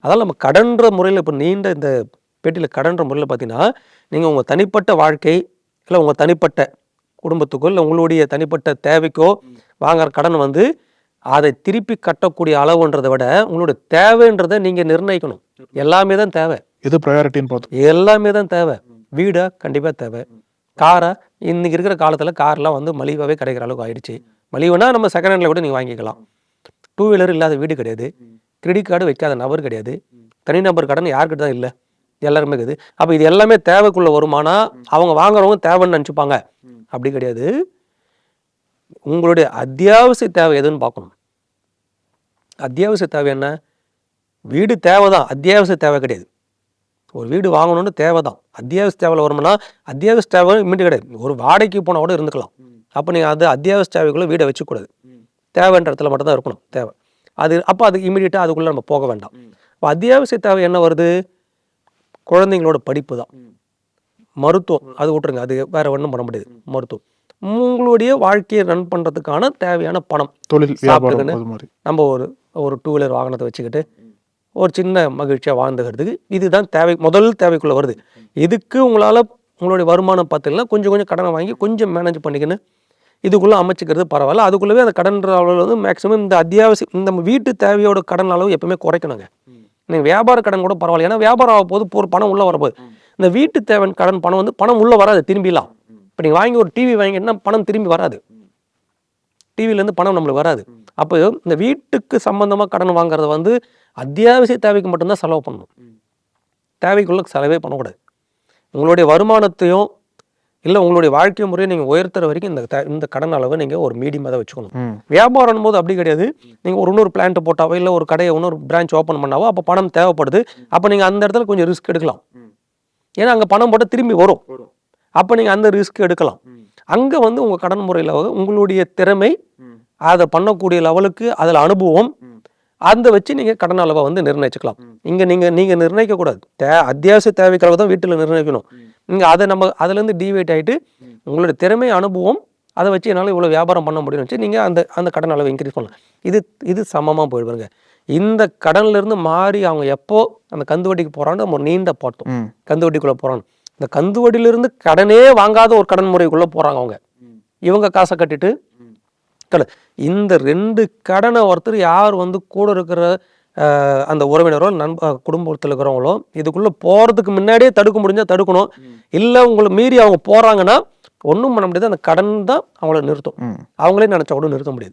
அதால நம்ம கடன்ற முறையில இப்ப நீண்ட இந்த பேட்டியில கடன்ற முறையில பார்த்தீங்கன்னா, நீங்க உங்க தனிப்பட்ட வாழ்க்கை, இல்ல உங்க தனிப்பட்ட குடும்பத்துக்கோ, இல்ல உங்களுடைய தனிப்பட்ட தேவைக்கோ வாங்குற கடன் வந்து, அதை திருப்பி கட்டக்கூடிய அளவுன்றத விட, உங்களுடைய தேவைன்றத நீங்க நிர்ணயிக்கணும். எல்லாமே தான் தேவை. எது பிரையாரிட்டின்னு பார்த்து எல்லாமே தான் தேவை. வீடா? கண்டிப்பா தேவை. காரா? இன்னைக்கு இருக்கிற காலத்துல கார்லாம் வந்து மலிவாவே கிடைக்கிற அளவுக்கு ஆயிடுச்சு. மலிவுனா நம்ம செகண்ட் ஹேண்ட்ல கூட நீங்க வாங்கிக்கலாம். 2 வீலர் இல்லாத வீடு கிடையாது. கிரெடிட் கார்டு வைக்காத நபர் கிடையாது. தனிநபர் கடன் யார்கிட்ட தான் இல்ல? எல்லாருமே இருக்குது. அப்ப இது எல்லாமே தேவைக்குள்ள வருமானா, அவங்க வாங்குறவங்க தேவைன்னு நினைச்சுப்பாங்க. அப்படி கிடையாது. உங்களுடைய அத்தியாவசிய தேவை எதுன்னு பார்க்கணும். அத்தியாவசிய தேவை என்ன? வீடு தேவைதான். அத்தியாவசிய தேவை கிடையாது. ஒரு வீடு வாங்கணும்னு தேவை தான். அத்தியாவசிய தேவையில வருமானா, அத்தியாவசிய தேவை இம்மீடியட் கிடையாது. ஒரு வாடகைக்கு போனா கூட இருந்துக்கலாம். அப்ப நீங்க அது அத்தியாவசிய தேவைக்குள்ள வீட வச்சுக்கூடாது. தேவைன்ற இடத்துல மட்டும் தான் இருக்கணும். தேவை. அப்ப அது இம்மீடியட்டா அதுக்குள்ள நம்ம போக வேண்டாம். அப்ப அத்தியாவசிய தேவை என்ன வருது? குழந்தைங்களோட படிப்பு தான். மருத்துவம் அது விட்டுருங்க. அது வேற ஒண்ணும் பண்ண முடியாது. மருத்துவம். உங்களுடைய வாழ்க்கையை ரன் பண்றதுக்கான தேவையான பணம். தொழில், வியாபாரம் சாப்பிட்டுக்கின்னு அது மாரி. நம்ம ஒரு 2 வீலர் வாகனத்தை வச்சுக்கிட்டு, ஒரு சின்ன மகிழ்ச்சியா வாழ்ந்துக்கிறதுக்கு இதுதான் தேவை. முதல் தேவைக்குள்ள வருது. இதுக்கு உங்களால உங்களுடைய வருமானம் பார்த்தீங்கன்னா, கொஞ்சம் கொஞ்சம் கடனை வாங்கி கொஞ்சம் மேனேஜ் பண்ணிக்கின்னு, இதுக்குள்ள அமைச்சுக்கிறது பரவாயில்ல. அதுக்குள்ளவே அந்த கடன்ற அளவு வந்து மேக்ஸிமம் இந்த அத்தியாவசிய இந்த வீட்டு தேவையோட கடன் அளவு எப்பவுமே குறைக்கணுங்க. நீங்க வியாபார கடன் கூட பரவாயில்ல. ஏன்னா வியாபாரம் ஆகும்போது ஒரு பணம் உள்ள வரப்போகுது. இந்த வீட்டு தேவை கடன் பணம் வந்து பணம் உள்ள வராது திரும்பிலாம். இப்போ நீங்க வாங்கி ஒரு டிவி வாங்கினா பணம் திரும்பி வராது. டிவிலேருந்து பணம் நம்மளுக்கு வராது. அப்போ இந்த வீட்டுக்கு சம்பந்தமா கடன் வாங்குறத வந்து அத்தியாவசிய தேவைக்கு மட்டும்தான் செலவு பண்ணணும். தேவைக்குள்ள செலவே பண்ணக்கூடாது. உங்களுடைய வருமானத்தையும் இல்லை உங்களுடைய வாழ்க்கை முறையை நீங்கள் உயர்த்துற வரைக்கும் இந்த கடன் அளவை நீங்கள் ஒரு மீடியமாக தான் வச்சுக்கணும். வியாபாரம் போது அப்படி கிடையாது. நீங்கள் இன்னொரு பிளான்ட் போட்டாவோ இல்லை ஒரு கடையை இன்னொரு பிரான்ச் ஓப்பன் பண்ணாவோ அப்போ பணம் தேவைப்படுது. அப்போ நீங்கள் அந்த இடத்துல கொஞ்சம் ரிஸ்க் எடுக்கலாம். ஏன்னா அங்கே பணம் போட்டால் திரும்பி வரும். அப்போ நீங்கள் அந்த ரிஸ்க் எடுக்கலாம். அங்கே வந்து உங்கள் கடன் முறையில் உங்களுடைய திறமை, அதை பண்ணக்கூடிய லெவலுக்கு அதில் அனுபவம், அதை வச்சு நீங்கள் கடன் அளவை வந்து நிர்ணயிச்சுக்கலாம். இங்கே நீங்கள் நிர்ணயிக்கக்கூடாது. அத்தியாவசிய தேவைக்காக தான் வீட்டில் நிர்ணயிக்கணும். நீங்கள் அதுலேருந்து டிவைட் ஆகிட்டு உங்களுடைய திறமை, அனுபவம், அதை வச்சு என்னால் இவ்வளோ வியாபாரம் பண்ண முடியும்னு வச்சு நீங்கள் அந்த கடன் அளவை இன்க்ரீஸ் பண்ணலாம். இது சமமாக போயிடுவாங்க. இந்த கடன்லேருந்து மாறி அவங்க எப்போ அந்த கந்து வட்டிக்கு போகிறான்னு நம்ம நீண்ட பார்த்தோம். கந்து வட்டிக்குள்ளே போகிறான்னு. இந்த கந்து வட்டியிலிருந்து கடனே வாங்காத ஒரு கடன் முறைக்குள்ளே போகிறாங்க அவங்க. இவங்க காசை கட்டிட்டு இந்த 2 கடனை ஒருத்தர் யார் வந்து கூட இருக்கிற அந்த உறவினரோ குடும்பத்தில் இருக்கிறவங்களோ இதுக்குள்ளே போகிறதுக்கு முன்னாடியே தடுக்க முடிஞ்சால் தடுக்கணும். இல்லை உங்களை மீறி அவங்க போகிறாங்கன்னா ஒன்றும் பண்ண முடியாது. அந்த கடன் தான் அவங்கள நிறுத்தும். அவங்களே நினச்சா கூட நிறுத்த முடியாது.